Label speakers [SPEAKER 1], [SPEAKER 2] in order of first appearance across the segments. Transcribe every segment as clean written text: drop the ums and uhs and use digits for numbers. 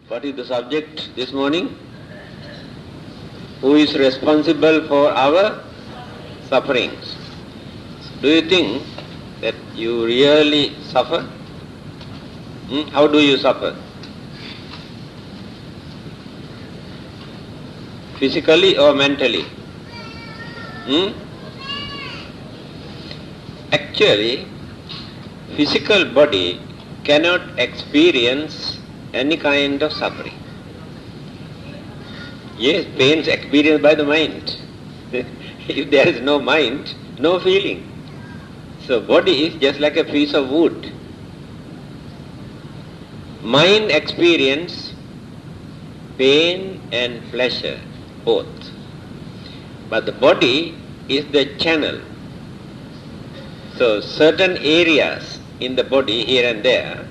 [SPEAKER 1] What is the subject this morning? Who is responsible for our sufferings? Do you think that you really suffer? How do you suffer? Physically or mentally? Actually, physical body cannot experience any kind of suffering. Yes, pain is experienced by the mind. If there is no mind, no feeling. So body is just like a piece of wood. Mind experience pain and pleasure, both. But the body is the channel. So certain areas in the body, here and there,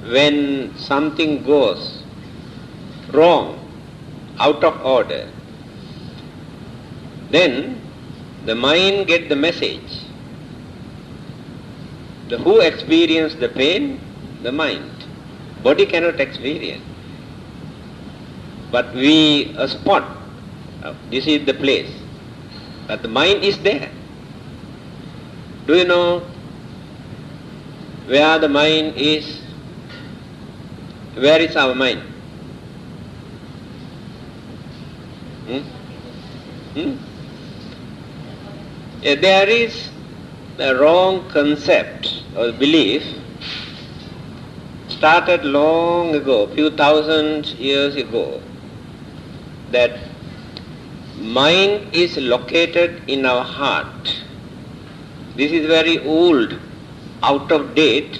[SPEAKER 1] when something goes wrong, out of order, then the mind gets the message. Who experiences the pain? The mind. Body cannot experience. But we spot, this is the place. But the mind is there. Do you know where the mind is? Where is our mind? There is a wrong concept or belief started long ago, few thousand years ago, that mind is located in our heart. This is very old, out of date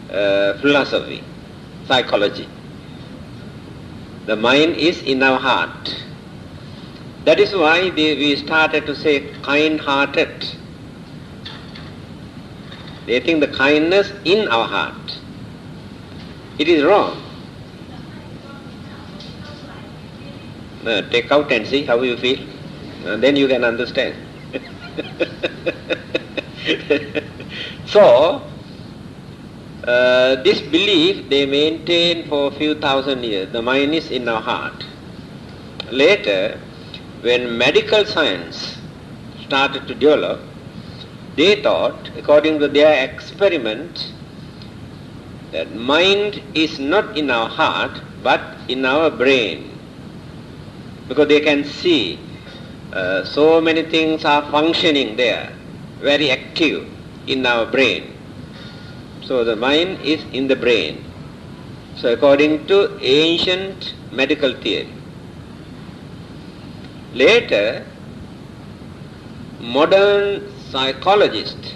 [SPEAKER 1] philosophy, psychology. The mind is in our heart. That is why we started to say kind-hearted. They think the kindness in our heart. It is wrong. Take out and see how you feel. Then you can understand. So, this belief they maintain for a few thousand years. The mind is in our heart. Later, when medical science started to develop, they thought, according to their experiment, that mind is not in our heart but in our brain. Because they can see so many things are functioning there, very active in our brain. So the mind is in the brain. So according to ancient medical theory. Later, modern psychologists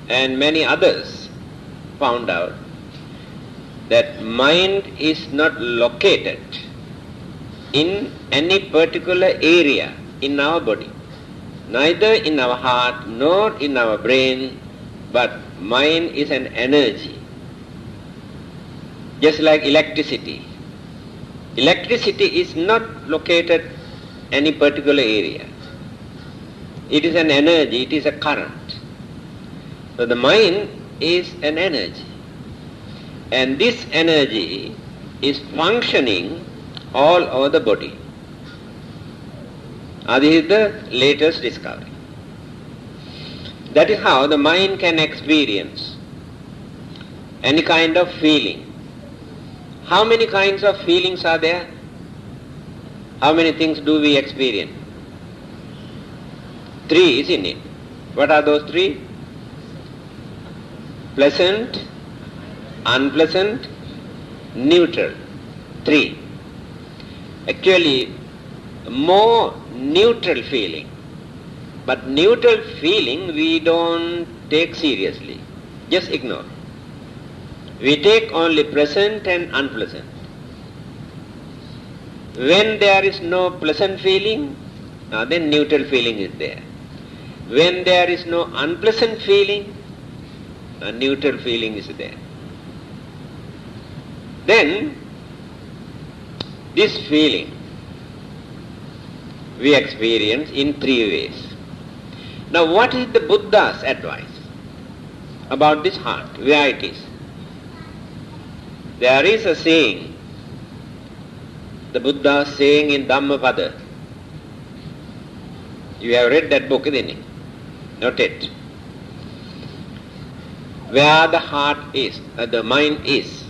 [SPEAKER 1] and many others found out that mind is not located in any particular area in our body, neither in our heart nor in our brain, but mind is an energy, just like electricity. Electricity is not located any particular area. It is an energy, it is a current. So the mind is an energy. And this energy is functioning all over the body. This is the latest discovery. That is how the mind can experience any kind of feeling. How many kinds of feelings are there? How many things do we experience? 3, isn't it? What are those 3? Pleasant, unpleasant, neutral. 3. Actually, more neutral feeling. But neutral feeling we don't take seriously. Just ignore. We take only pleasant and unpleasant. When there is no pleasant feeling, then neutral feeling is there. When there is no unpleasant feeling, a neutral feeling is there. Then, this feeling we experience in 3 ways. Now, what is the Buddha's advice about this heart, where it is? There is a saying the Buddha saying in Dhammapada. You have read that book, isn't it? Not yet. Where the heart is, the mind is,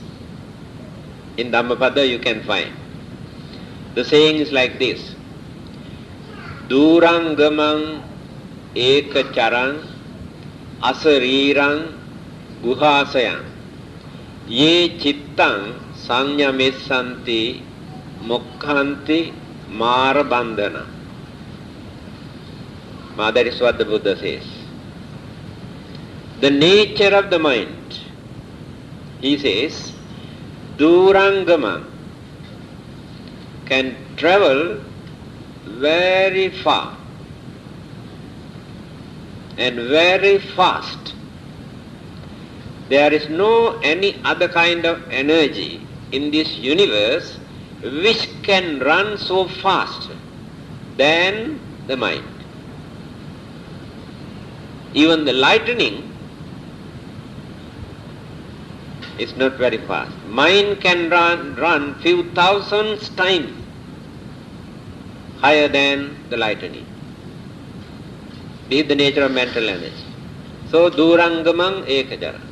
[SPEAKER 1] in Dhammapada you can find. The saying is like this. Durangamang ekacharang asarirang guhasayang ye chittang sanyamesanti mukhanti marabandhana. That is what the Buddha says. The nature of the mind, he says, Durangama can travel very far and very fast. There is no any other kind of energy in this universe which can run so fast than the mind. Even the lightning is not very fast. Mind can run few thousands times higher than the lightning. This is the nature of mental energy. So, durangamang ekacharang.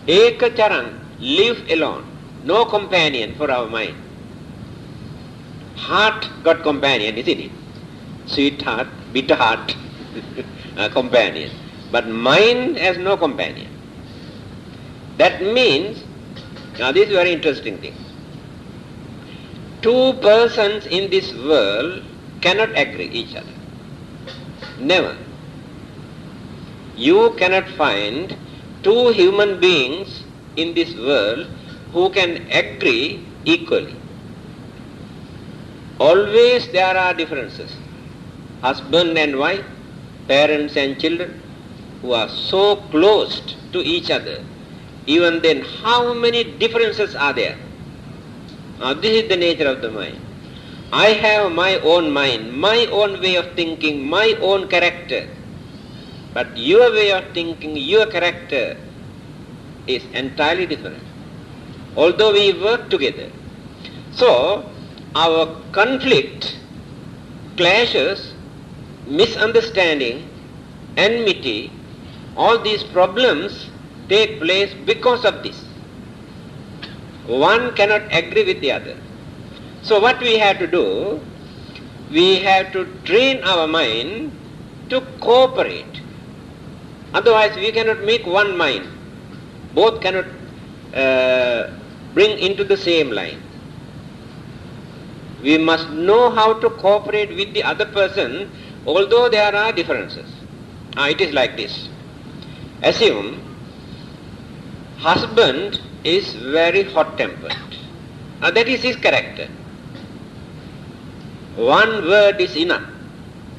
[SPEAKER 1] Ekacharang, live alone. No companion for our mind. Heart got companion, isn't it? Sweetheart, bitter heart, companion. But mind has no companion. That means, now this is a very interesting thing. Two persons in this world cannot agree each other. Never. You cannot find two human beings in this world who can agree equally. Always there are differences. Husband and wife, parents and children, who are so close to each other. Even then, how many differences are there? Now, this is the nature of the mind. I have my own mind, my own way of thinking, my own character. But your way of thinking, your character is entirely different. Although we work together. So, our conflict, clashes, misunderstanding, enmity, all these problems take place because of this. One cannot agree with the other. So what we have to do, we have to train our mind to cooperate. Otherwise we cannot make one mind. Both cannot bring into the same line. We must know how to cooperate with the other person, although there are differences. It is like this. Assume husband is very hot-tempered. That is his character. One word is enough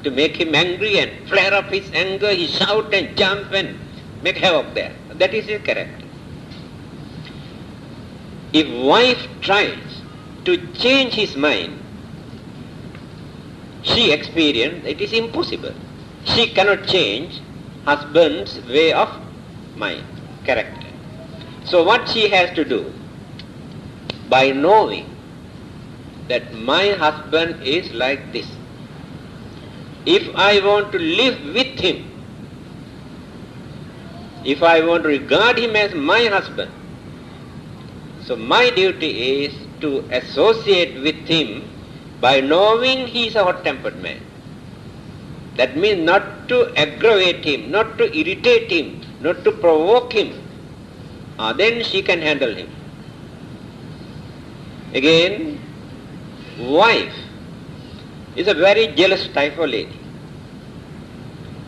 [SPEAKER 1] to make him angry and flare up his anger. He shout and jump and make havoc there. That is his character. If wife tries to change his mind, she experienced it is impossible. She cannot change husband's way of mind, character. So what she has to do, by knowing that my husband is like this, if I want to live with him, if I want to regard him as my husband, so my duty is to associate with him by knowing he is a hot-tempered man. That means not to aggravate him, not to irritate him, not to provoke him. Then she can handle him. Again, wife is a very jealous type of lady.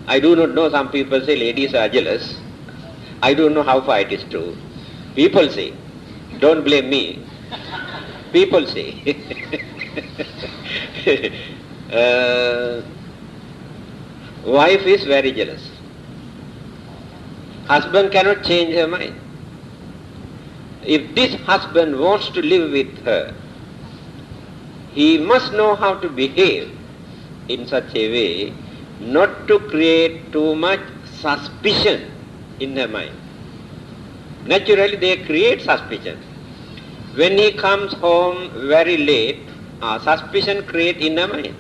[SPEAKER 1] I do not know, some people say ladies are jealous. I don't know how far it is true. People say, don't blame me. People say. Wife is very jealous. Husband cannot change her mind. If this husband wants to live with her, he must know how to behave in such a way not to create too much suspicion in her mind. Naturally they create suspicion. When he comes home very late suspicion create in the mind.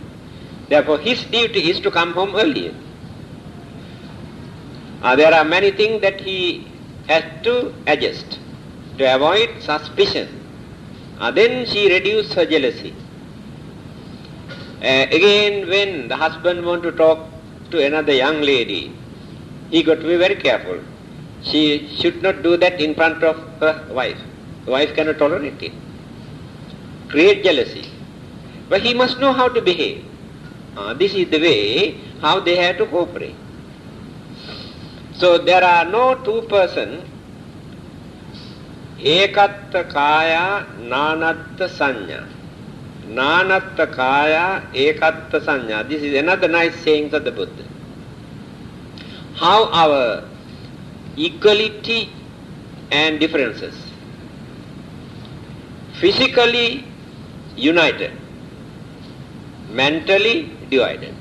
[SPEAKER 1] Therefore, his duty is to come home earlier. There are many things that he has to adjust to avoid suspicion. Then she reduced her jealousy. Again, when the husband want to talk to another young lady, he got to be very careful. She should not do that in front of her wife. The wife cannot tolerate it. Create jealousy. But he must know how to behave. This is the way how they have to cooperate. So there are no two persons, ekatta kaya nanatta sanya. Nanatta kaya ekatta sanya. This is another nice saying of the Buddha. How our equality and differences, physically united, mentally divided.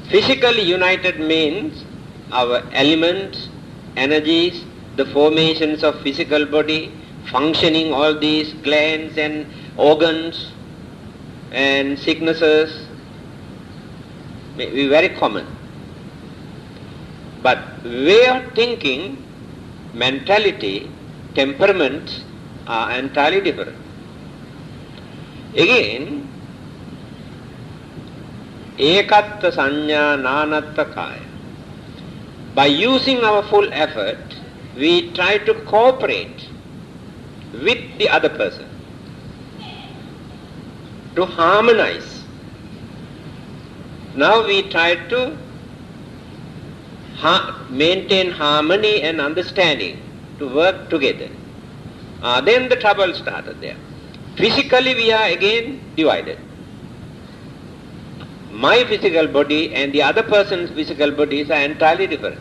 [SPEAKER 1] Physically united means our elements, energies, the formations of physical body, functioning all these glands and organs and sicknesses may be very common. But way of thinking, mentality, temperaments are entirely different. Again, ekatta sanya nanatta kaya. By using our full effort, we try to cooperate with the other person, to harmonize. Now we try to maintain harmony and understanding, to work together. Then the trouble started there. Physically we are again divided. My physical body and the other person's physical bodies are entirely different.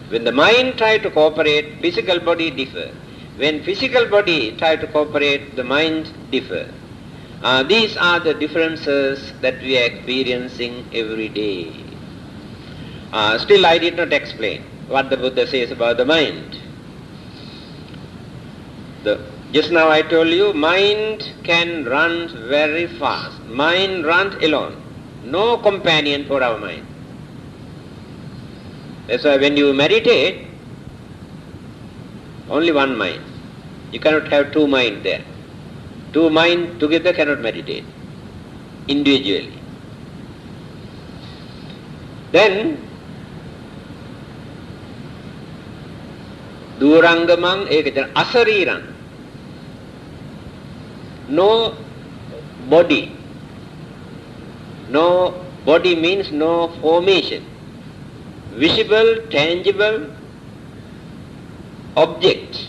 [SPEAKER 1] When the mind tries to cooperate, physical body differ. When physical body tries to cooperate, the mind differ. These are the differences that we are experiencing every day. Still I did not explain what the Buddha says about the mind. Just now I told you, mind can run very fast. Mind runs alone. No companion for our mind. That's why when you meditate, only one mind. You cannot have two minds there. Two minds together cannot meditate individually. Then, durangamang ekajana, asariran. No body. No body means no formation. Visible, tangible object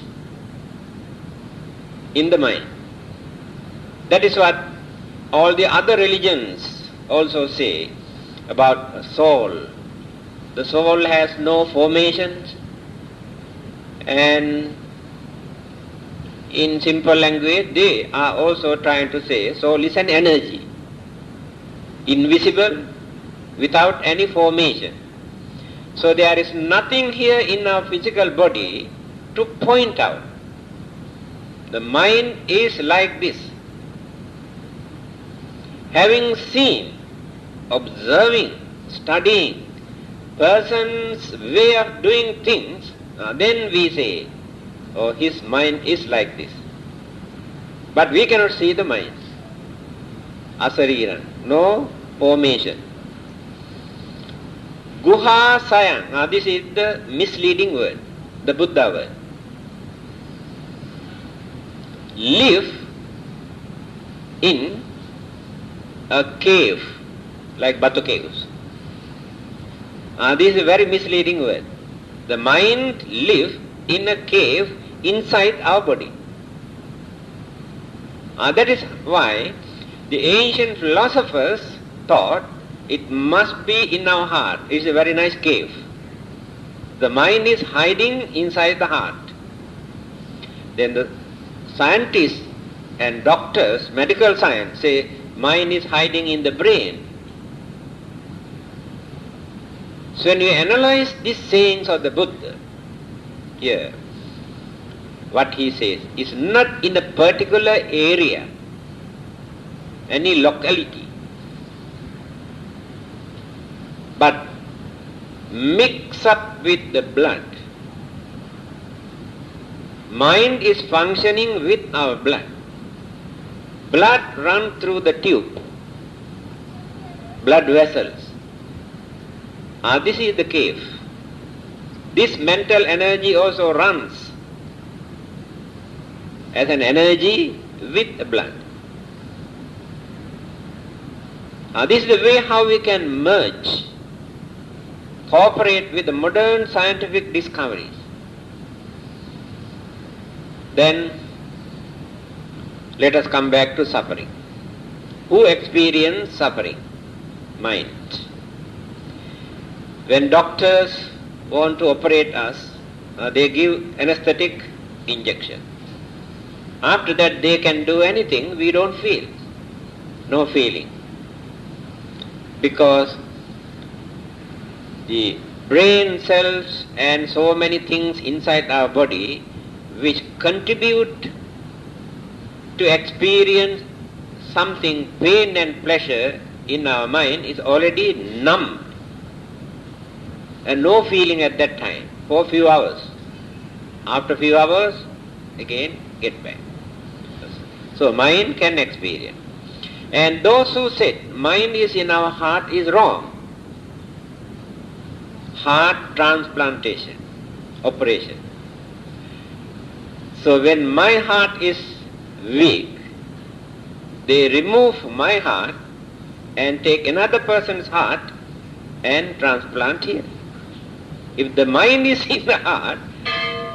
[SPEAKER 1] in the mind. That is what all the other religions also say about soul. The soul has no formations, and in simple language they are also trying to say soul is an energy, invisible, without any formation. So there is nothing here in our physical body to point out. The mind is like this. Having seen, observing, studying person's way of doing things, then we say, oh, his mind is like this. But we cannot see the mind. Asariran, no formation. Guha sayang, this is the misleading word, the Buddha word. Live in a cave, like Batu caves. This is a very misleading word. The mind lives in a cave inside our body. That is why the ancient philosophers thought it must be in our heart. It's a very nice cave. The mind is hiding inside the heart. Then the scientists and doctors, medical science, say mind is hiding in the brain. So when you analyze these sayings of the Buddha here, what he says, is not in a particular area, any locality, but mix up with the blood. Mind is functioning with our blood. Blood runs through the tube, blood vessels. This is the cave. This mental energy also runs as an energy with the blood. This is the way how we can merge, cooperate with the modern scientific discoveries. Then let us come back to suffering. Who experience suffering? Mind. When doctors want to operate us, they give anesthetic injection. After that they can do anything, we don't feel. No feeling. Because the brain cells and so many things inside our body which contribute to experience something, pain and pleasure in our mind, is already numb and no feeling at that time for a few hours. After a few hours, again get back. So mind can experience. And those who said mind is in our heart is wrong. Heart transplantation, operation. So when my heart is weak, they remove my heart and take another person's heart and transplant here. If the mind is in the heart,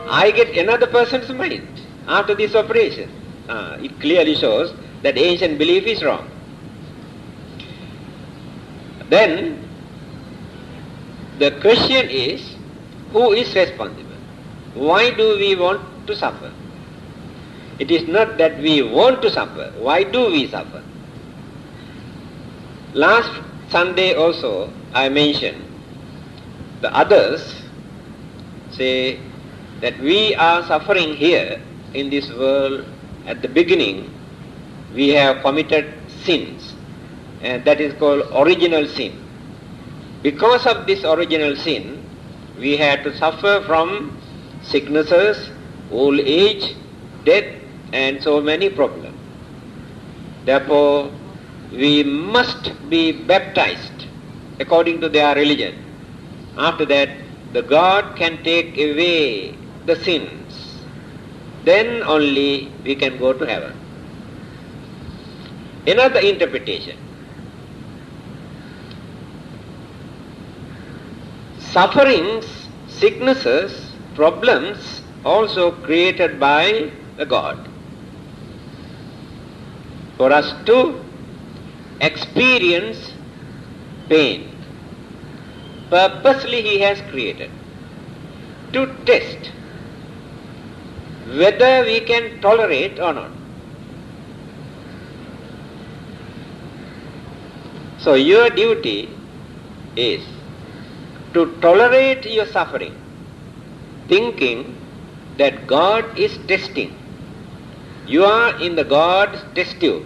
[SPEAKER 1] I get another person's mind after this operation. It clearly shows that ancient belief is wrong. Then the question is, who is responsible? Why do we want to suffer? It is not that we want to suffer. Why do we suffer? Last Sunday also I mentioned the others say that we are suffering here in this world. At the beginning we have committed sins, and that is called original sin. Because of this original sin, we have to suffer from sicknesses, old age, death, and so many problems. Therefore, we must be baptized according to their religion. After that, the God can take away the sins. Then only we can go to heaven. Another interpretation. Sufferings, sicknesses, problems also created by the God. For us to experience pain. Purposely He has created. To test whether we can tolerate or not. So your duty is to tolerate your suffering, thinking that God is testing. You are in the God's test tube.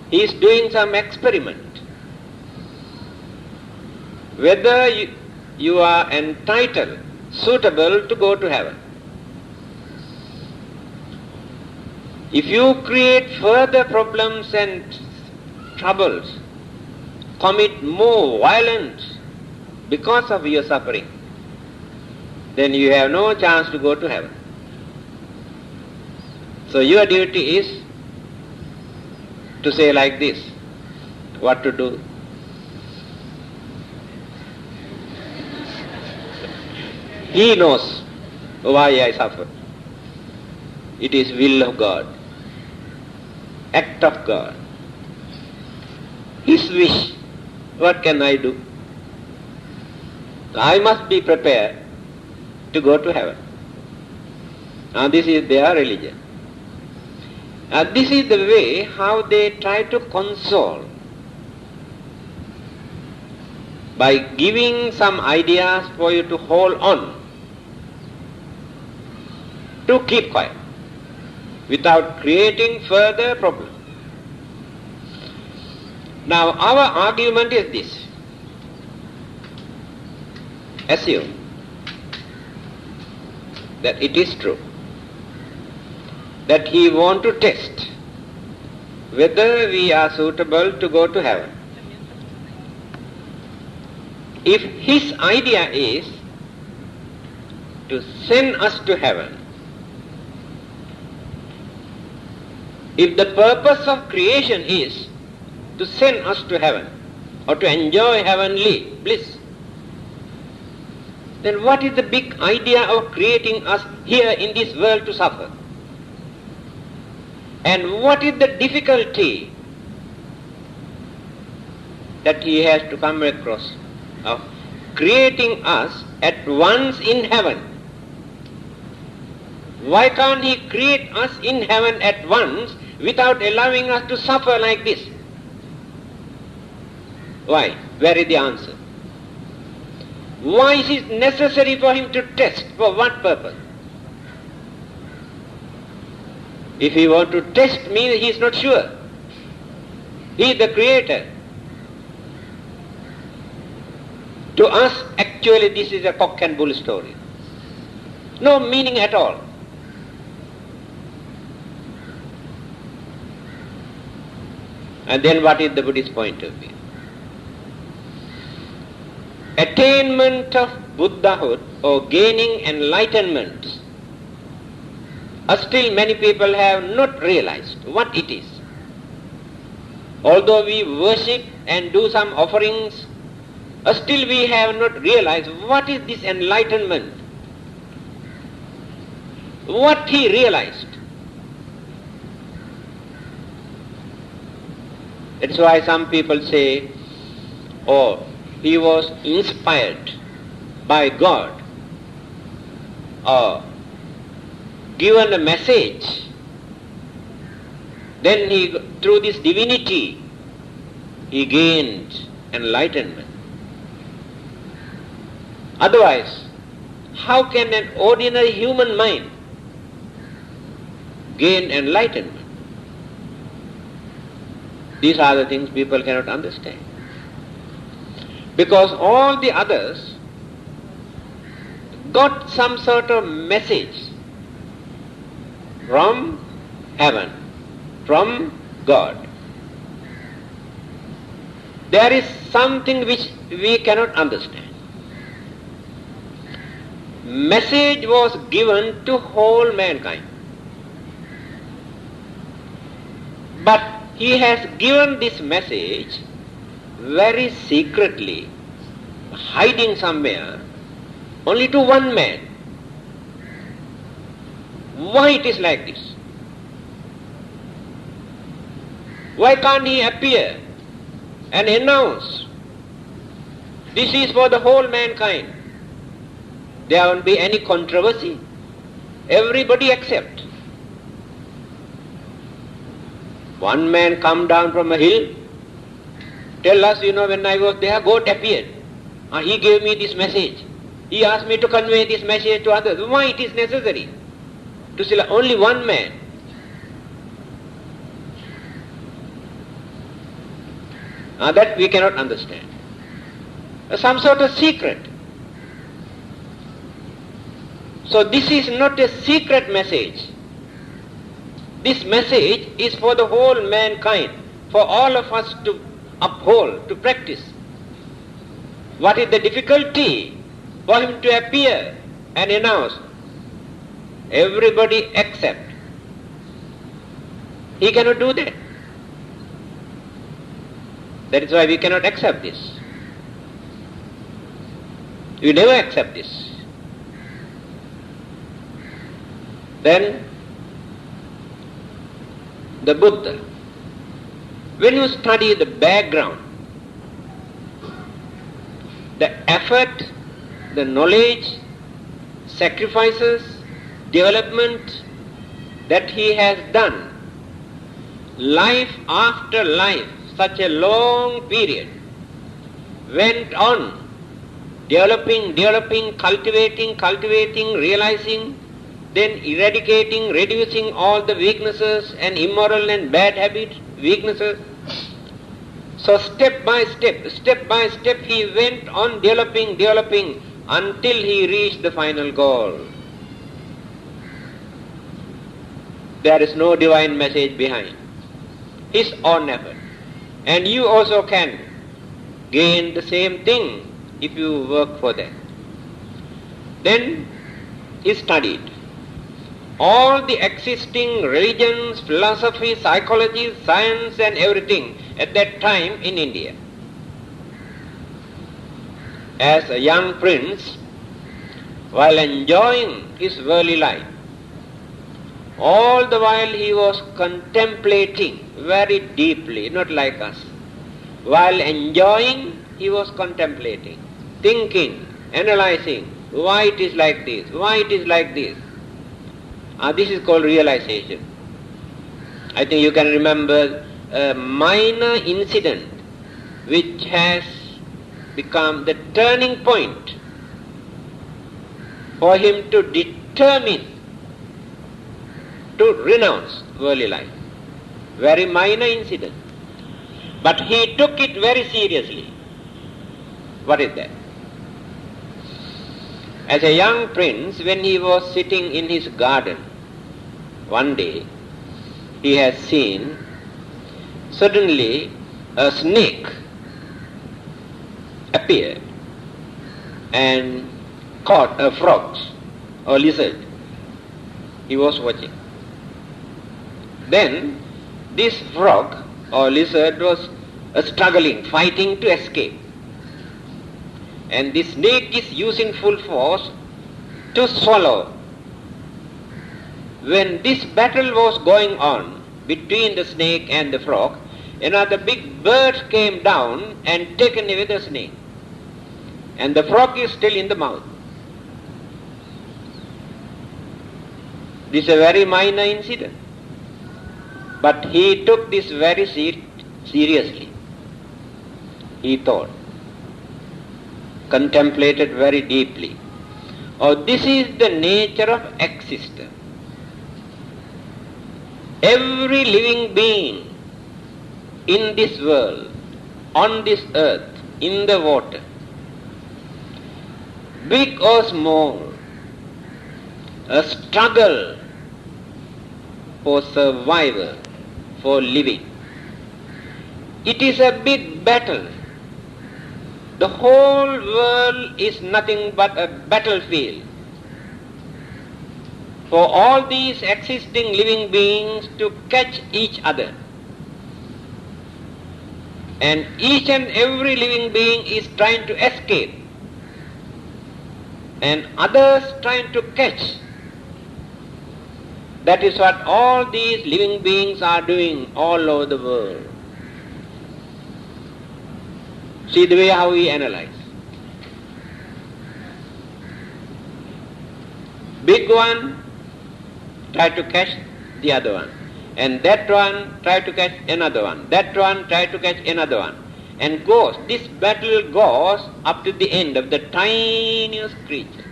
[SPEAKER 1] He is doing some experiment. Whether you are entitled, suitable to go to heaven. If you create further problems and troubles, commit more violence because of your suffering, then you have no chance to go to heaven. So your duty is to say like this, what to do. He knows why I suffer. It is will of God, act of God, His wish. What can I do? I must be prepared to go to heaven. This is their religion. This is the way how they try to console, by giving some ideas for you to hold on to keep quiet without creating further problem. Now our argument is this. Assume that it is true that he want to test whether we are suitable to go to heaven. If his idea is to send us to heaven, if the purpose of creation is to send us to heaven or to enjoy heavenly bliss, then what is the big idea of creating us here in this world to suffer? And what is the difficulty that he has to come across of creating us at once in heaven? Why can't he create us in heaven at once without allowing us to suffer like this? Why? Where is the answer? Why is it necessary for him to test? For what purpose? If he wants to test me, he is not sure. He is the creator. To us, actually, this is a cock and bull story. No meaning at all. And then what is the Buddhist point of view? Attainment of Buddhahood or gaining enlightenment, still many people have not realized what it is. Although we worship and do some offerings, still we have not realized what is this enlightenment. What he realized. That's why some people say, oh, he was inspired by God or given a message. Then he, through this divinity, he gained enlightenment. Otherwise, how can an ordinary human mind gain enlightenment? These are the things people cannot understand. Because all the others got some sort of message from heaven, from God. There is something which we cannot understand. Message was given to whole mankind. But he has given this message very secretly, hiding somewhere, only to one man. Why it is like this? Why can't he appear and announce, this is for the whole mankind? There won't be any controversy. Everybody accept. One man come down from a hill, tell us, when I was there, God appeared. He gave me this message. He asked me to convey this message to others. Why it is necessary to select only one man? That we cannot understand. Some sort of secret. So this is not a secret message. This message is for the whole mankind, for all of us to uphold, to practice. What is the difficulty for him to appear and announce? Everybody accept. He cannot do that. That is why we cannot accept this. We never accept this. Then the Buddha, when you study the background, the effort, the knowledge, sacrifices, development that he has done, life after life, such a long period, went on developing, cultivating, realizing, then eradicating, reducing all the weaknesses and immoral and bad habits, weaknesses. So step by step, he went on developing until he reached the final goal. There is no divine message behind. His own effort. And you also can gain the same thing if you work for that. Then he studied all the existing religions, philosophy, psychology, science and everything at that time in India. As a young prince, while enjoying his worldly life, all the while he was contemplating very deeply, not like us. While enjoying, he was contemplating, thinking, analyzing, why it is like this, why it is like this. This is called realization. I think you can remember a minor incident which has become the turning point for him to determine to renounce worldly life. Very minor incident. But he took it very seriously. What is that? As a young prince, when he was sitting in his garden, one day he has seen suddenly a snake appear and caught a frog or lizard. He was watching. Then this frog or lizard was struggling, fighting to escape. And the snake is using full force to swallow. When this battle was going on between the snake and the frog, another big bird came down and taken away the snake. And the frog is still in the mouth. This is a very minor incident. But he took this very seriously. He thought, contemplated very deeply. Oh, this is the nature of existence. Every living being in this world, on this earth, in the water, big or small, a struggle for survival, for living. It is a big battle. The whole world is nothing but a battlefield for all these existing living beings to catch each other. And each and every living being is trying to escape, and others trying to catch. That is what all these living beings are doing all over the world. See the way how we analyze. Big one try to catch the other one, and that one try to catch another one, that one try to catch another one, and goes. This battle goes up to the end of the tiniest creature.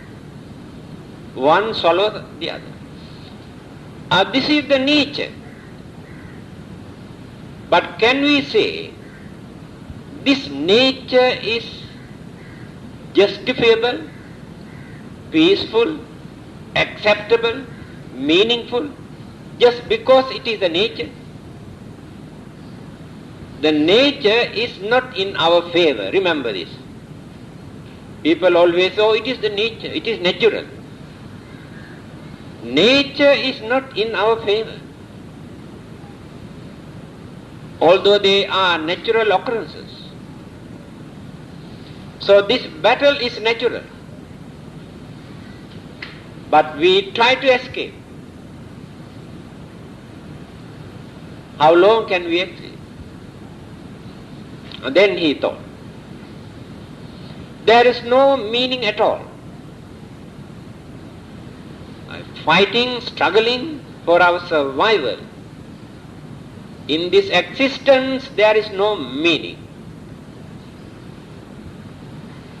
[SPEAKER 1] One swallows the other. This is the nature. But can we say this nature is justifiable, peaceful, acceptable, meaningful, just because it is the nature? The nature is not in our favor. Remember this. People always say, oh, it is the nature, it is natural. Nature is not in our favor. Although they are natural occurrences. So this battle is natural. But we try to escape. How long can we escape? And then he thought, there is no meaning at all. Fighting, struggling for our survival. In this existence there is no meaning.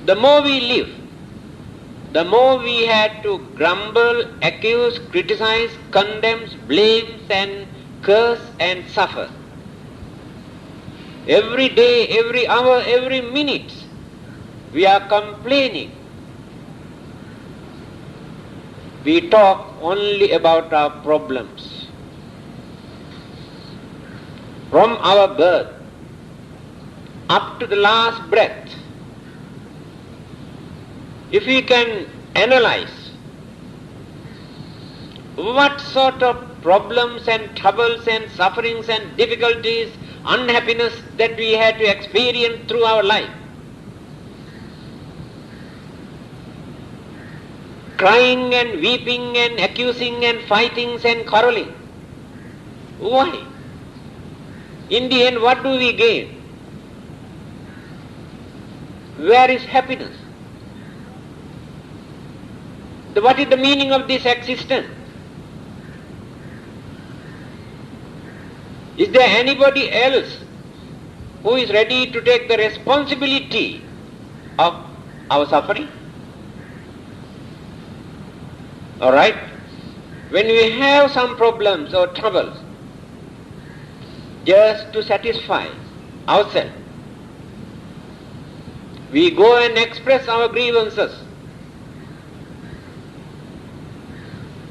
[SPEAKER 1] The more we live, the more we had to grumble, accuse, criticize, condemn, blame and curse and suffer. Every day, every hour, every minute, we are complaining. We talk only about our problems. From our birth up to the last breath, if we can analyze what sort of problems and troubles and sufferings and difficulties, unhappiness that we had to experience through our life, crying and weeping and accusing and fighting and quarreling. Why? In the end, what do we gain? Where is happiness? What is the meaning of this existence? Is there anybody else who is ready to take the responsibility of our suffering? All right? When we have some problems or troubles, just to satisfy ourselves, we go and express our grievances,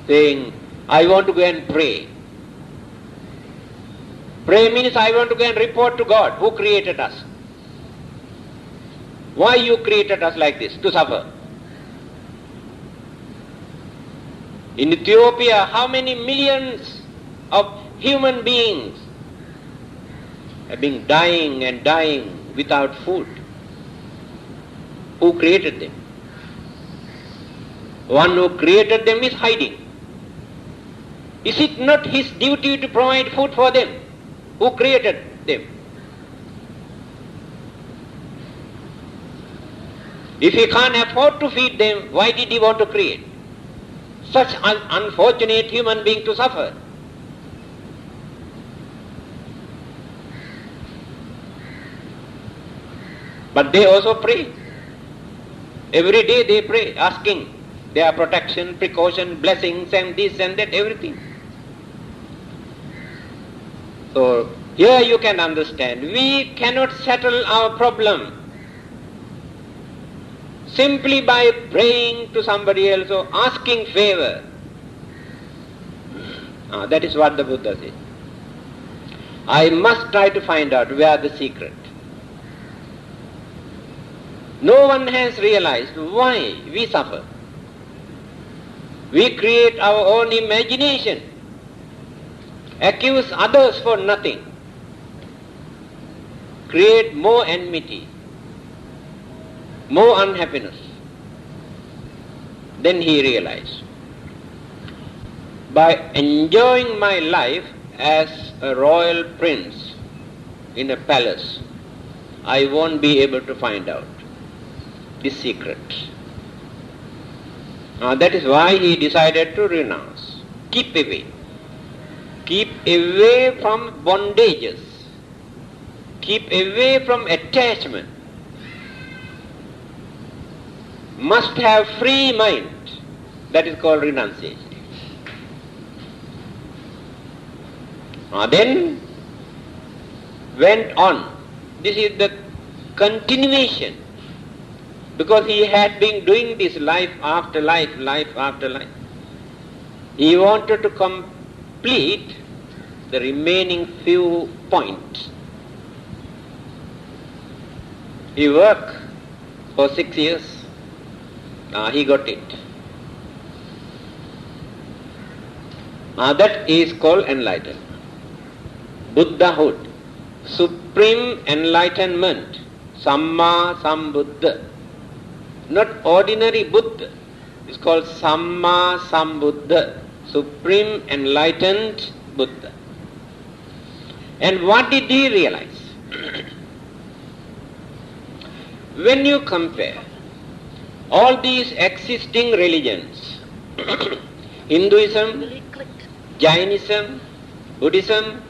[SPEAKER 1] saying, I want to go and pray. Pray means I want to go and report to God who created us. Why you created us like this? To suffer. In Ethiopia, how many millions of human beings have been dying and dying without food? Who created them? One who created them is hiding. Is it not his duty to provide food for them? Who created them? If he can't afford to feed them, why did he want to create such an unfortunate human being to suffer? But they also pray. Every day they pray, asking their protection, precaution, blessings and this and that, everything. So here you can understand, we cannot settle our problem simply by praying to somebody else or asking favor. That is what the Buddha said. I must try to find out where the secret. No one has realized why we suffer. We create our own imagination, accuse others for nothing, create more enmity, more unhappiness. Then he realized, by enjoying my life as a royal prince in a palace, I won't be able to find out this secret. That is why he decided to renounce. Keep away. Keep away from bondages. Keep away from attachment. Must have free mind. That is called renunciation. Then went on. This is the continuation. Because he had been doing this life after life, life after life. He wanted to complete the remaining few points. He worked for 6 years. He got it. That is called enlightenment. Buddhahood. Supreme enlightenment. Samma Sambuddha. Not ordinary Buddha. It's called Samma Sambuddha. Supreme enlightened Buddha. And what did he realize? When you compare all these existing religions, Hinduism, Jainism, Buddhism,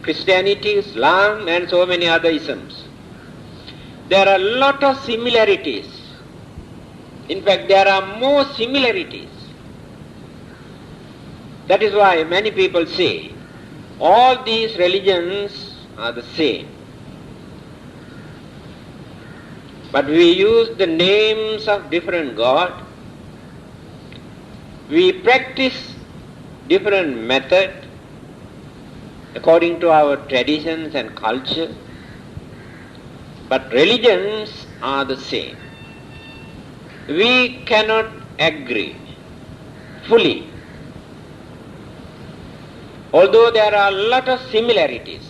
[SPEAKER 1] Christianity, Islam and so many other isms, there are a lot of similarities In fact, there are more similarities. That is why many people say all these religions are the same. But we use the names of different gods. We practice different methods according to our traditions and culture. But religions are the same. We cannot agree fully, although there are a lot of similarities.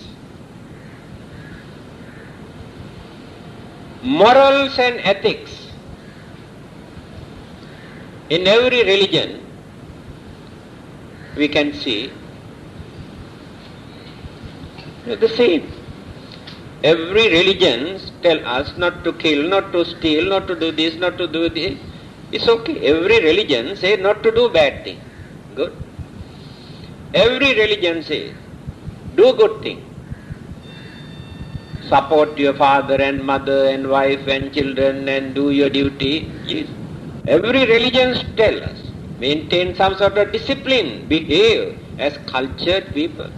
[SPEAKER 1] Morals and ethics in every religion we can see the same. Every religion tells us not to kill, not to steal, not to do this, not to do this. It's okay. Every religion says not to do bad thing. Good. Every religion says do good thing. Support your father and mother and wife and children and do your duty. Yes. Every religion tells us maintain some sort of discipline, behave as cultured people.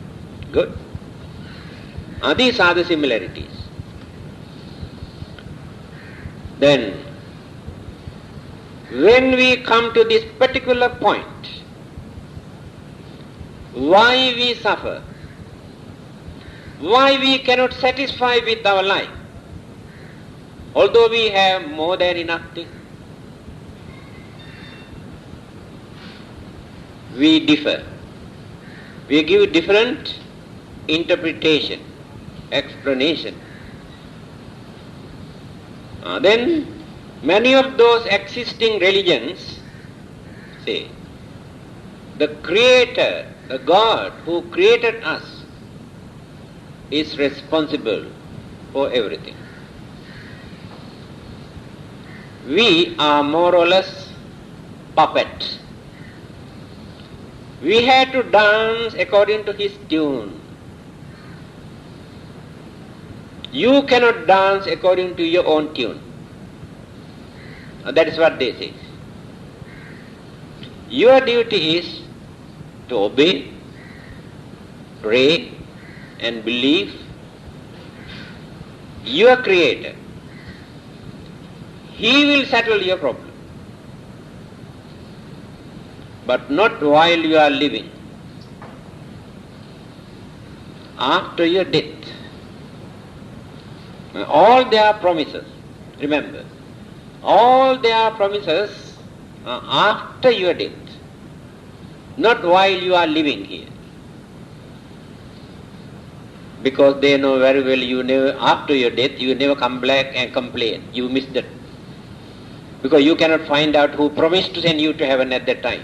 [SPEAKER 1] Good. These are the similarities. Then, when we come to this particular point, why we suffer, why we cannot satisfy with our life, although we have more than enough things, we differ. We give different interpretation, explanation. Then many of those existing religions say the Creator, the God who created us is responsible for everything. We are more or less puppets. We had to dance according to his tune. You cannot dance according to your own tune. That is what they say. Your duty is to obey, pray and believe your Creator. He will settle your problem. But not while you are living. After your death. All their promises, remember, all their promises are after your death, not while you are living here. Because they know very well you never, after your death, you never come back and complain. You miss that. Because you cannot find out who promised to send you to heaven at that time.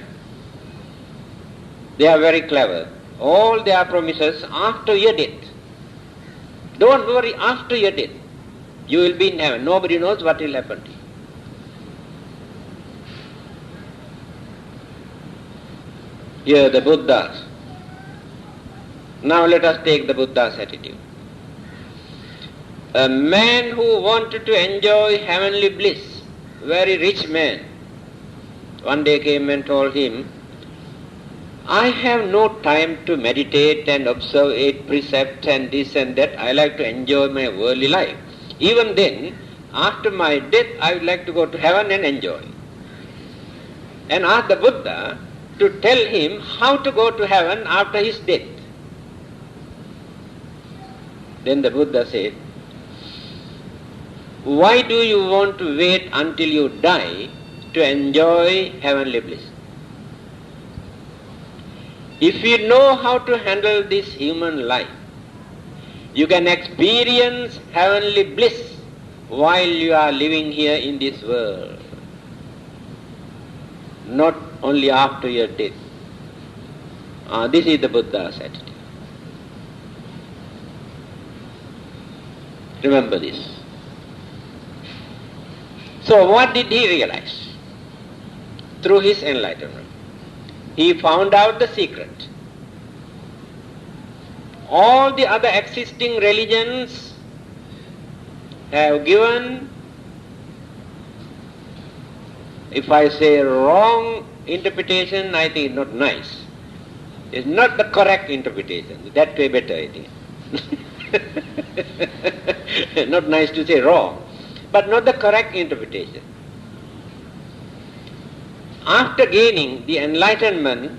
[SPEAKER 1] They are very clever. All their promises after your death. Don't worry, after your death, you will be in heaven. Nobody knows what will happen to you. Here the Buddhas. Now let us take the Buddha's attitude. A man who wanted to enjoy heavenly bliss, very rich man, one day came and told him, I have no time to meditate and observe 8 precepts and this and that. I like to enjoy my worldly life. Even then, after my death, I would like to go to heaven and enjoy. And asked the Buddha to tell him how to go to heaven after his death. Then the Buddha said, why do you want to wait until you die to enjoy heavenly bliss? If you know how to handle this human life, you can experience heavenly bliss while you are living here in this world, not only after your death. This is the Buddha's attitude. Remember this. So what did he realize? Through his enlightenment, he found out the secret. All the other existing religions have given If I say wrong interpretation, I think it's not nice. It's not the correct interpretation. That way better, I think. Not nice to say wrong, but not the correct interpretation. After gaining the enlightenment,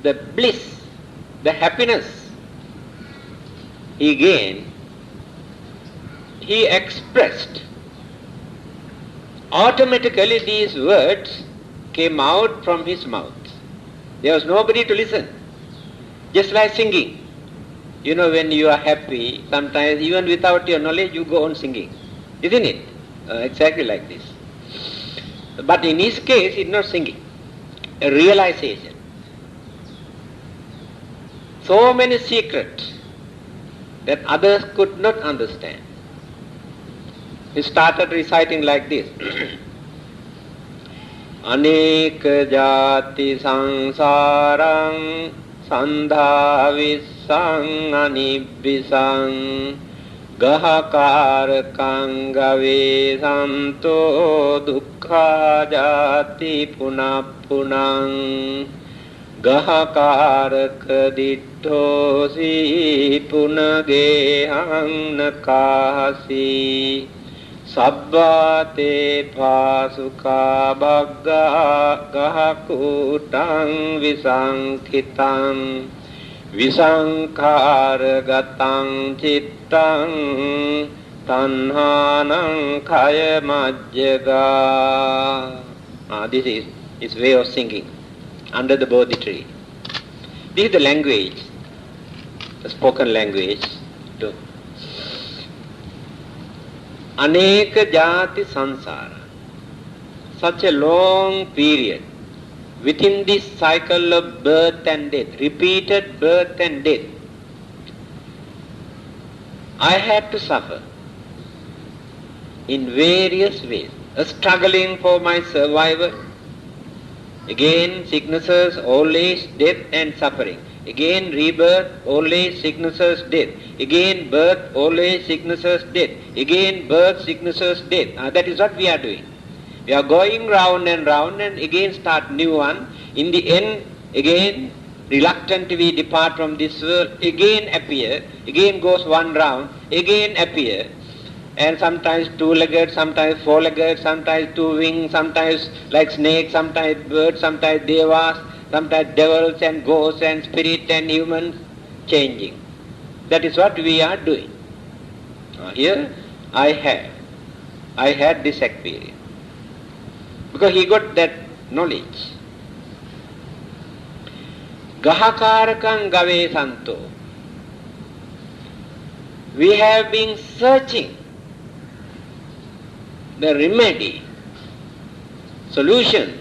[SPEAKER 1] the bliss, the happiness he gained, he expressed. Automatically these words came out from his mouth. There was nobody to listen. Just like singing. You know, when you are happy, sometimes even without your knowledge you go on singing. Isn't it? Exactly like this. But in his case, it's not singing. A realization. So many secrets that others could not understand. He started reciting like this. Aneka jati sansarang sandha vissang anibhisang gahakarakang gave santo dukkha jati punapunang gahakaraka ditthosi punagehang nakahasi sabbate phasukha bhagga gahakutang visankhitang visankharagatang cittang tanhakkhayo majjaga. This is his way of singing under the Bodhi tree. This is the language, the spoken language. Aneka jati samsara. Such a long period. Within this cycle of birth and death, repeated birth and death, I had to suffer in various ways. Struggling for my survival. Again sicknesses, old age, death and suffering. Again rebirth, old age, sicknesses, death. Again birth, old age, sicknesses, death. Again birth, sicknesses, death. That is what we are doing. We are going round and again start new one. In the end, again reluctant we depart from this world, again appear, again goes one round, again appear. And sometimes two-legged, sometimes four-legged, sometimes two wings, sometimes like snakes, sometimes birds, sometimes devas, sometimes devils and ghosts and spirits and humans changing. That is what we are doing. Here I had this experience. Because he got that knowledge. Gahakarakam gave santo. We have been searching the remedy, solution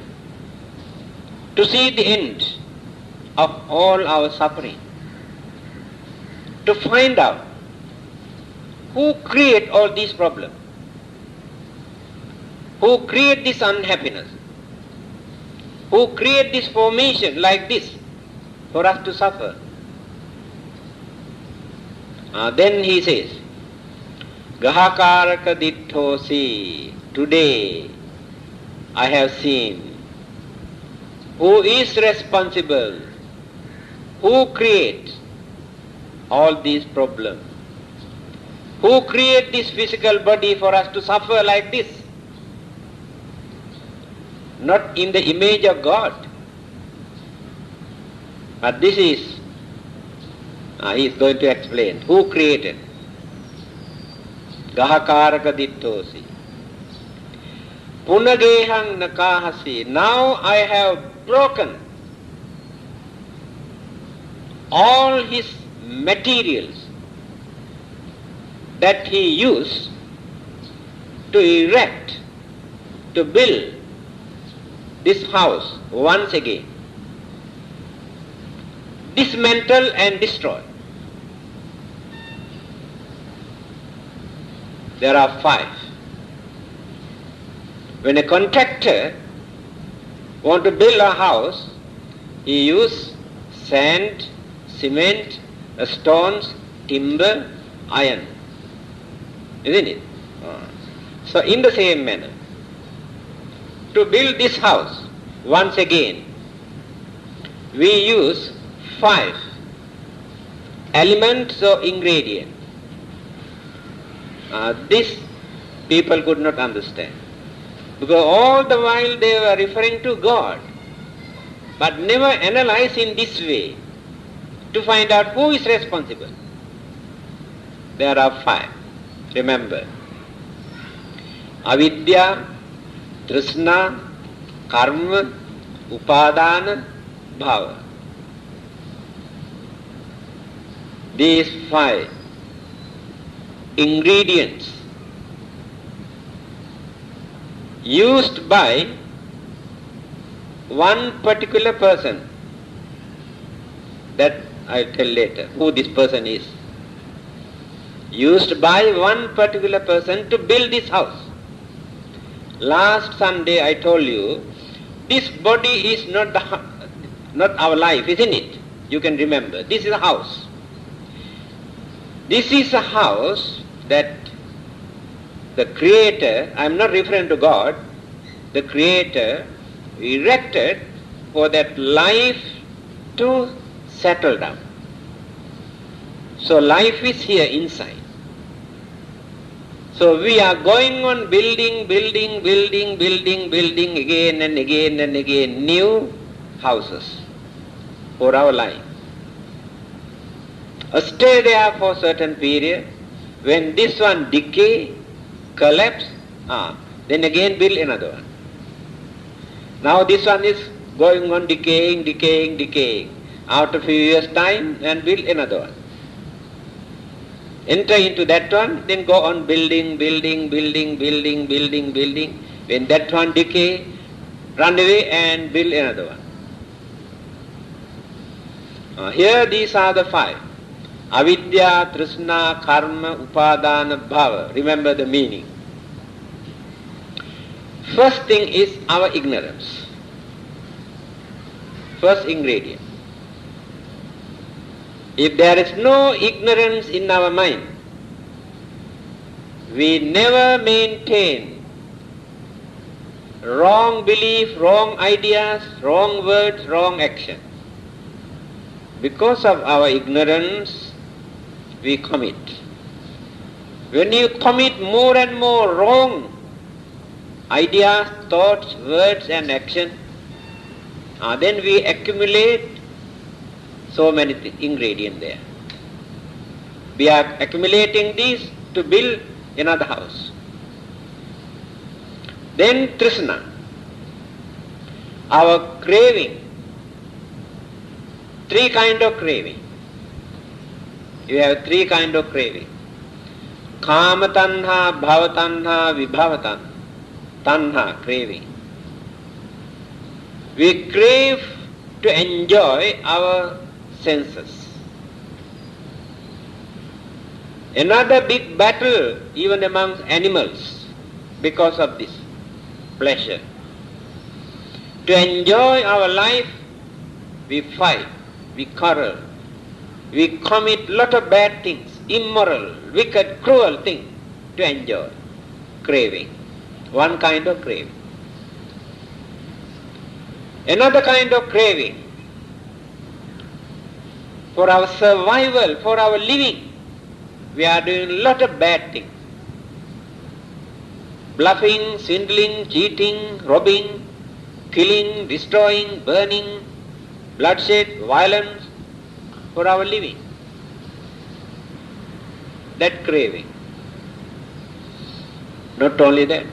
[SPEAKER 1] to see the end of all our suffering. To find out who create all these problems, who create this unhappiness, who create this formation like this for us to suffer. Then he says, Gahakaraka ditthosi, today I have seen who is responsible, who creates all these problems, who create this physical body for us to suffer like this. Not in the image of God. But this is, he is going to explain, who created. Gahakaraka ditthosi. Punagehang nakahasi. Now I have broken all his materials that he used to erect, to build this house once again. Dismantle and destroy. There are 5. When a contractor wants to build a house, he uses sand, cement, stones, timber, iron. Isn't it? So in the same manner, to build this house, once again, we use 5 elements or ingredients. This people could not understand. Because all the while they were referring to God, but never analyze in this way to find out who is responsible. There are 5. Remember. Avidya, Trishna, Karma, Upadana, Bhava. These 5 ingredients used by one particular person, that I'll tell later who this person is, used by one particular person to build this house. Last Sunday I told you, this body is not our life, isn't it? You can remember. This is a house. This is a house that the Creator, I am not referring to God, the Creator erected for that life to settle down. So life is here inside. So we are going on building again and again and again new houses for our life. Stay there for a certain period. When this one decay, collapse, then again build another one. Now this one is going on decaying. After a few years' time, and build another one. Enter into that one, then go on building. When that one decay, run away and build another one. Here these are the 5. Avidya, Trishna, Karma, Upadana, Bhava. Remember the meaning. First thing is our ignorance. First ingredient. If there is no ignorance in our mind, we never maintain wrong belief, wrong ideas, wrong words, wrong action. Because of our ignorance, we commit. When you commit more and more wrong ideas, thoughts, words and action, then we accumulate so many ingredients there. We are accumulating these to build another house. Then Trishna, our craving. 3 kinds of craving. You have 3 kinds of craving. Kama tanha, bhava tanha, vibhava tanha. Tanha, craving. We crave to enjoy our senses. Another big battle even among animals because of this pleasure. To enjoy our life, we fight, we quarrel, we commit lot of bad things, immoral, wicked, cruel things to enjoy. Craving. One kind of craving. Another kind of craving. For our survival, for our living, we are doing a lot of bad things. Bluffing, swindling, cheating, robbing, killing, destroying, burning, bloodshed, violence, for our living. That craving. Not only that,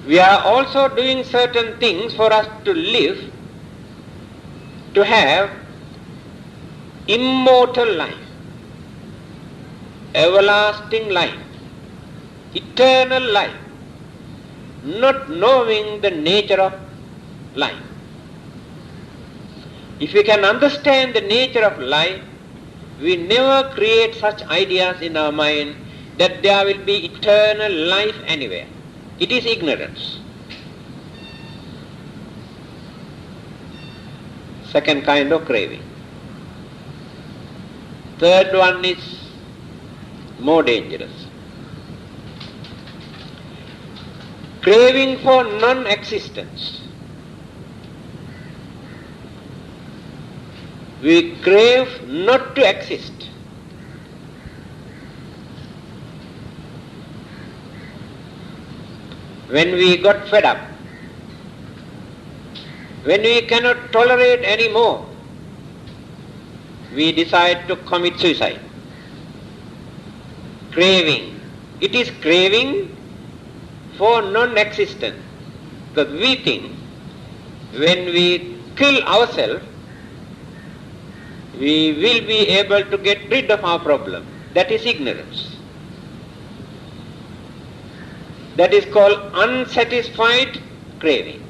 [SPEAKER 1] we are also doing certain things for us to live, to have immortal life, everlasting life, eternal life, not knowing the nature of life. If we can understand the nature of life, we never create such ideas in our mind that there will be eternal life anywhere. It is ignorance. Second kind of craving. Third one is more dangerous. craving for non-existence. We crave not to exist. When we got fed up, when we cannot tolerate any more, we decide to commit suicide. Craving. It is craving for non-existence. Because we think when we kill ourselves, we will be able to get rid of our problem. That is ignorance. That is called unsatisfied craving.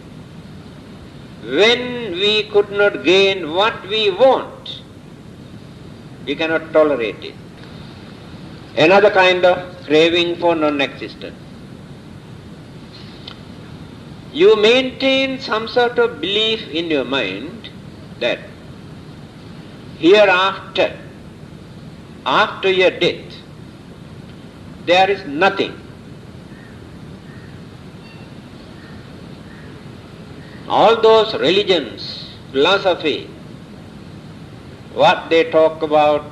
[SPEAKER 1] When we could not gain what we want, we cannot tolerate it. Another kind of craving for non-existence. You maintain some sort of belief in your mind that hereafter, after your death, there is nothing. All those religions, philosophy, what they talk about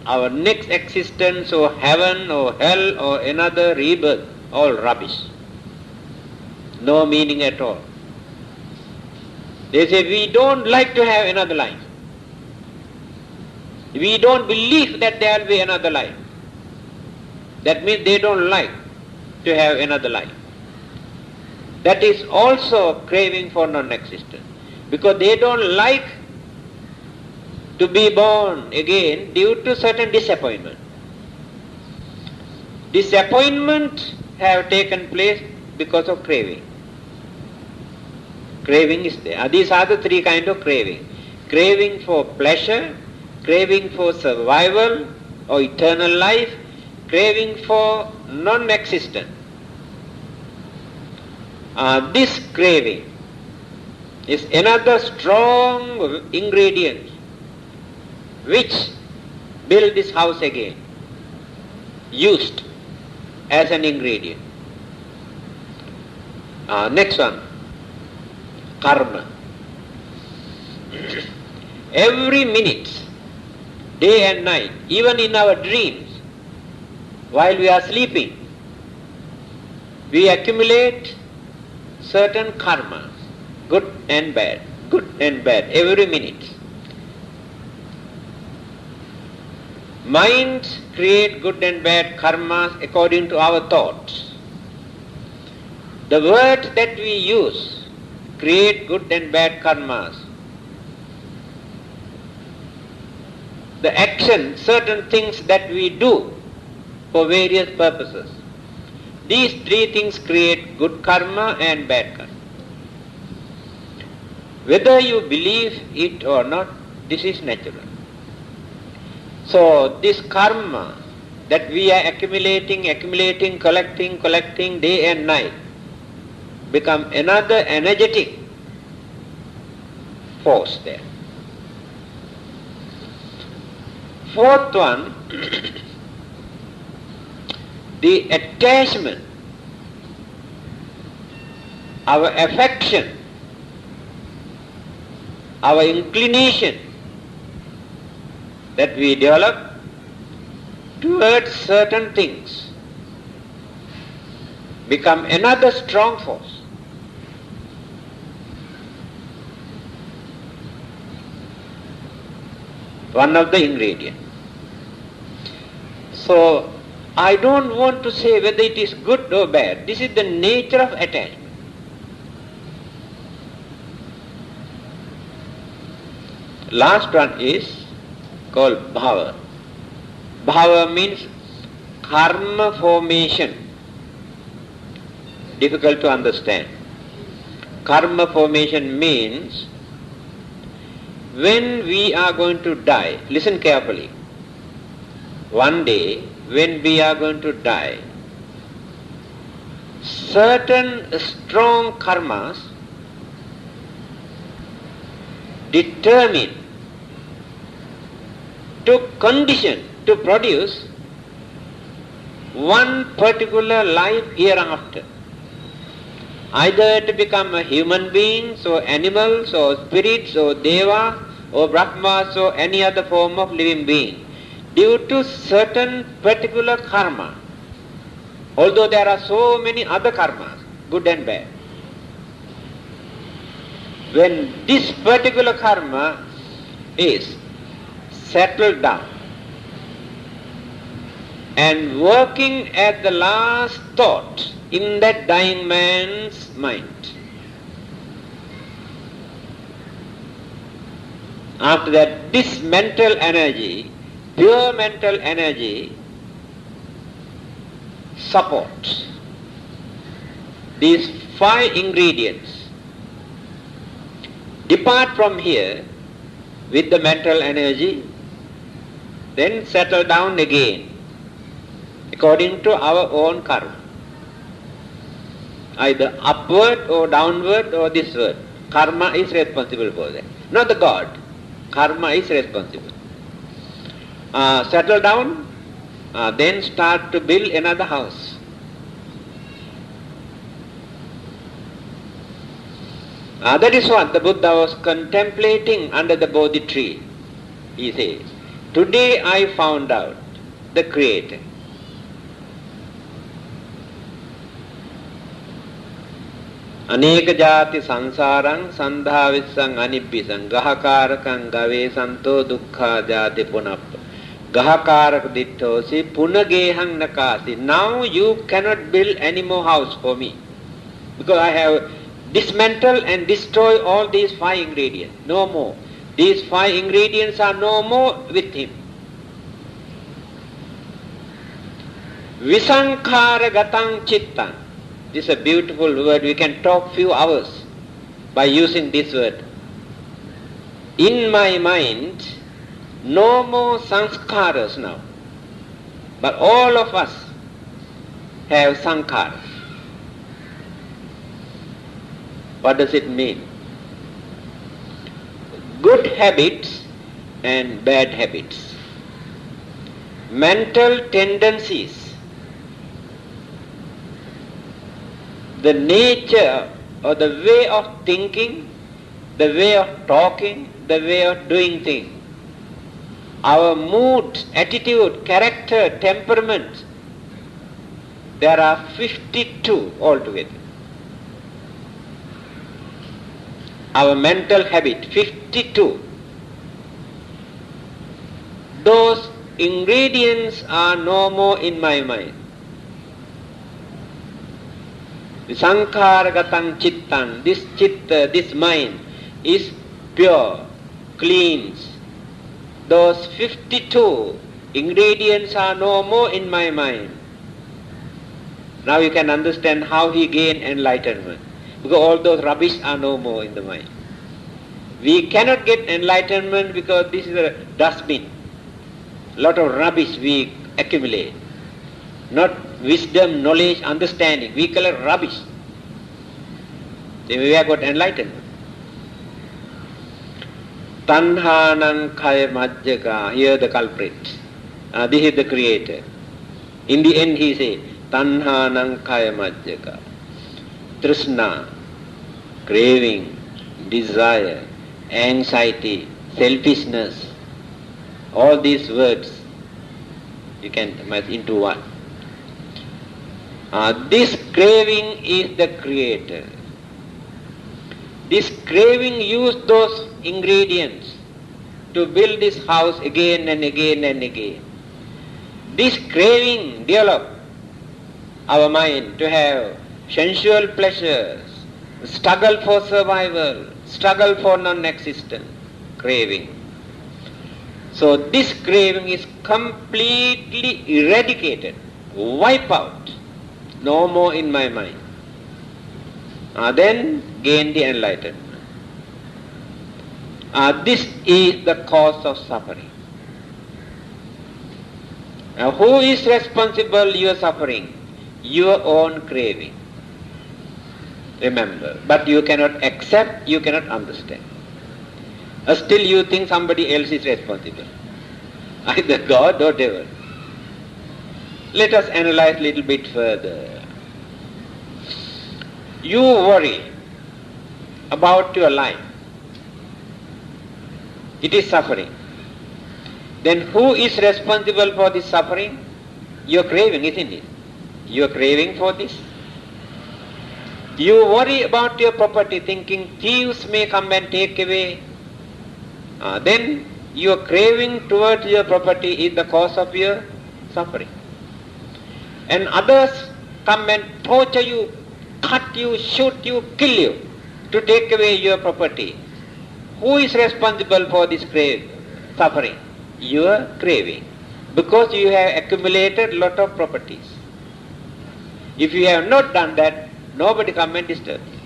[SPEAKER 1] our next existence or heaven or hell or another rebirth, all rubbish. No meaning at all. They say we don't like to have another life. We don't believe that there will be another life. That means they don't like to have another life. That is also craving for non-existence. Because they don't like to be born again due to certain disappointment. Disappointment have taken place because of craving. Craving is there. These are the three kinds of craving. Craving for pleasure, craving for survival or eternal life, craving for non-existence. This craving is another strong ingredient which build this house again, used as an ingredient. Next one, karma. Every minute, day and night, even in our dreams, while we are sleeping, we accumulate certain karmas, good and bad, every minute. Minds create good and bad karmas according to our thoughts. The words that we use create good and bad karmas. The action, certain things that we do for various purposes. These three things create good karma and bad karma. Whether you believe it or not, this is natural. So this karma that we are accumulating, collecting day and night, become another energetic force there. Fourth one, the attachment, our affection, our inclination that we develop towards certain things become another strong force. One of the ingredients. So, I don't want to say whether it is good or bad. This is the nature of attachment. Last one is called bhava. Bhava means karma formation. Difficult to understand. Karma formation means when we are going to die, listen carefully. One day, when we are going to die, certain strong karmas determine to condition to produce one particular life hereafter. either to become a human beings or animals or spirits or devas or brahmas or any other form of living being, due to certain particular karma. Although there are so many other karmas, good and bad. When this particular karma is settled down and working at the last thought in that dying man's mind, after that, this mental energy, pure mental energy, supports these 5 ingredients. Depart from here with the mental energy, then settle down again according to our own karma. Either upward or downward or thisward. Karma is responsible for that. Not the God. Karma is responsible. Settle down, then start to build another house. That is what the Buddha was contemplating under the Bodhi tree. He says, today I found out the Creator. Aneka jati samsarang sandhavissang anibhisang gahakarakang gavesanto dukkha jati punappa gahakarak ditthosi punagehang nakasi. Now you cannot build any more house for me, because I have dismantle and destroy all these 5 ingredients. No more. These 5 ingredients are no more with him. Visankhara gatang chittan. This is a beautiful word. We can talk few hours by using this word. In my mind, no more sanskaras now. But all of us have sankharas. What does it mean? Good habits and bad habits. Mental tendencies. The nature or the way of thinking, the way of talking, the way of doing things. Our mood, attitude, character, temperament. There are 52 altogether. Our mental habit, 52. Those ingredients are no more in my mind. Sankaragatam chittan, this chitta, this mind is pure, clean. Those 52 ingredients are no more in my mind. Now you can understand how he gained enlightenment. Because all those rubbish are no more in the mind. We cannot get enlightenment because this is a dustbin. Lot of rubbish we accumulate. Not wisdom, knowledge, understanding. We collect rubbish. Then we have got enlightenment. Tanhakkhayo majjaka, here the culprit. This is the creator. In the end he says, tanhakkhayo majjaka. Trishna, craving, desire, anxiety, selfishness, all these words you can merge into one. This craving is the creator. This craving used those ingredients to build this house again and again and again. This craving developed our mind to have sensual pleasures, struggle for survival, struggle for non-existence, craving. So this craving is completely eradicated, wiped out, no more in my mind. Then gain the enlightenment. This is the cause of suffering. Now who is responsible for your suffering? Your own craving. Remember, but you cannot accept, you cannot understand. Still you think somebody else is responsible. Either God or devil. Let us analyze a little bit further. you worry about your life, it is suffering. Then who is responsible for this suffering? Your craving, isn't it? You are craving for this. You worry about your property, thinking thieves may come and take away. Then your craving towards your property is the cause of your suffering. And others come and torture you, cut you, shoot you, kill you to take away your property. Who is responsible for this suffering? Your craving. Because you have accumulated lot of properties. If you have not done that, nobody come and disturb you.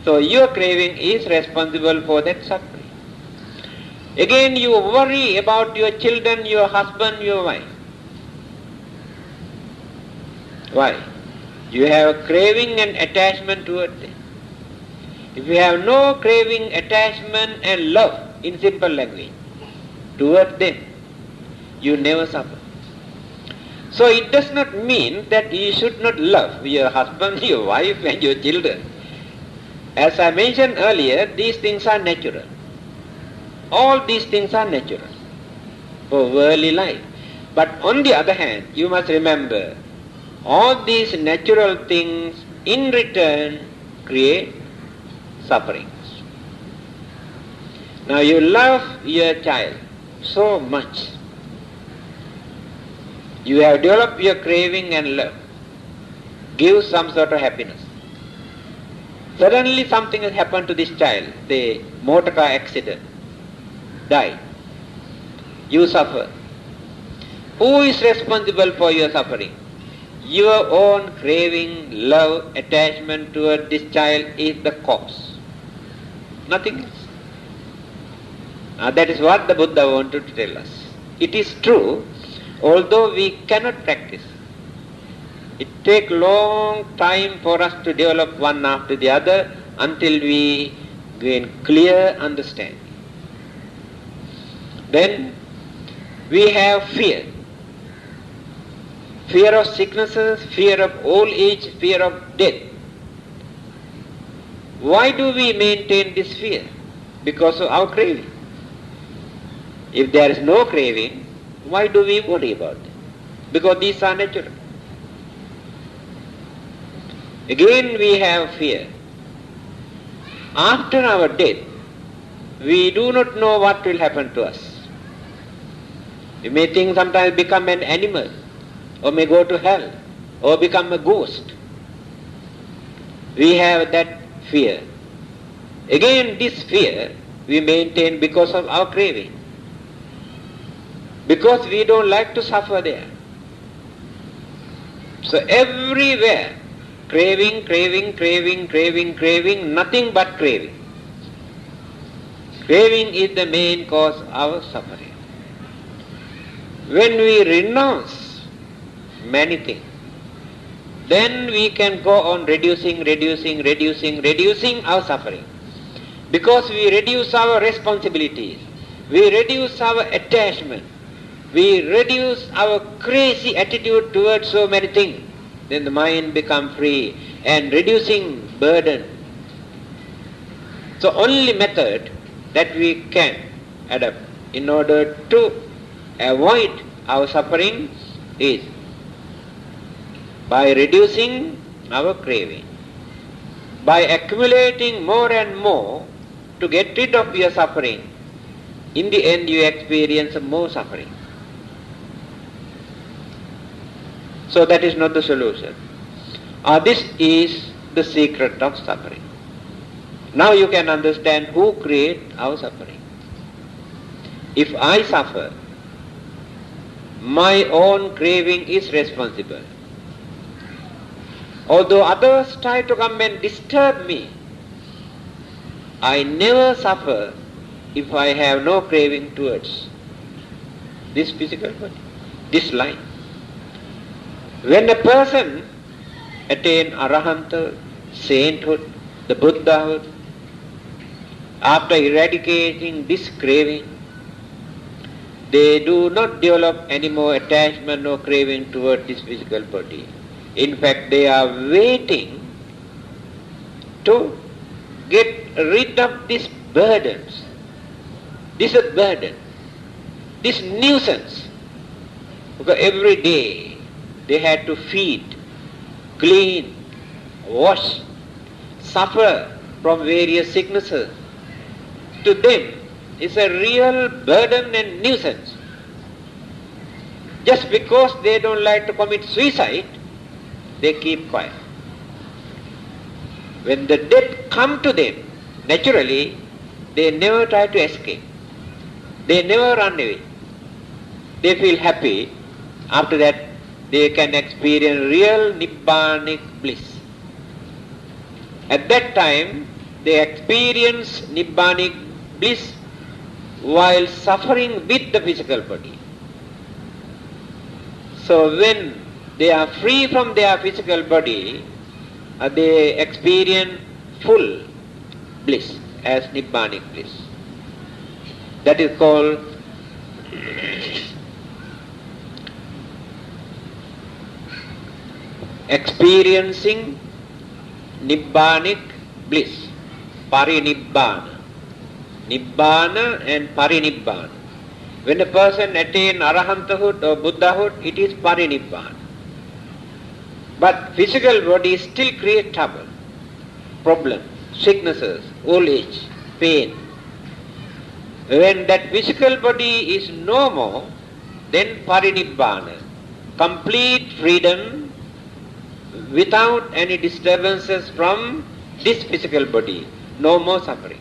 [SPEAKER 1] So your craving is responsible for that suffering. Again you worry about your children, your husband, your wife. Why? You have craving and attachment toward them. If you have no craving, attachment and love, in simple language, toward them, you never suffer. So it does not mean that you should not love your husband, your wife and your children. As I mentioned earlier, these things are natural. All these things are natural for worldly life. But on the other hand, you must remember, all these natural things in return create sufferings. Now you love your child so much. You have developed your craving and love. Give some sort of happiness. Suddenly something has happened to this child. The motor car accident. Died. You suffer. Who is responsible for your suffering? Your own craving, love, attachment toward this child is the cause. Nothing else. That is what the Buddha wanted to tell us. It is true, although we cannot practice. It takes long time for us to develop one after the other until we gain clear understanding. Then we have fear. Fear of sicknesses, fear of old age, fear of death. Why do we maintain this fear? Because of our craving. If there is no craving, why do we worry about it? Because these are natural. Again we have fear. After our death, we do not know what will happen to us. We may think sometimes become an animal, or may go to hell, or become a ghost. We have that fear. Again this fear we maintain because of our craving. Because we don't like to suffer there. So everywhere, craving, craving, craving, craving, craving, nothing but craving. Craving is the main cause of our suffering. When we renounce many things, then we can go on reducing our suffering. Because we reduce our responsibilities, we reduce our attachment, we reduce our crazy attitude towards so many things, then the mind becomes free and reducing burden. So only method that we can adopt in order to avoid our suffering is by reducing our craving. By accumulating more and more to get rid of your suffering, in the end you experience more suffering. So that is not the solution. This is the secret of suffering. Now you can understand who creates our suffering. If I suffer, my own craving is responsible. Although others try to come and disturb me, I never suffer if I have no craving towards this physical body, this life. When a person attains arahanthood, sainthood, the Buddhahood, after eradicating this craving, they do not develop any more attachment or craving toward this physical body. In fact, they are waiting to get rid of these burdens. This is a burden, this nuisance. Because every day they had to feed, clean, wash, suffer from various sicknesses. To them, it's a real burden and nuisance. Just because they don't like to commit suicide, they keep quiet. When the death comes to them, naturally, they never try to escape. They never run away. They feel happy. After that, they can experience real nibbanic bliss. At that time, they experience nibbanic bliss while suffering with the physical body. So when they are free from their physical body, they experience full bliss as nibbanic bliss. That is called experiencing nibbanic bliss, parinibbana. Nibbana and parinibbana. When a person attains arahantahood or buddhahood, it is parinibbana. But physical body still creates trouble, problems, sicknesses, old age, pain. When that physical body is no more, then parinibbana, complete freedom without any disturbances from this physical body, no more suffering.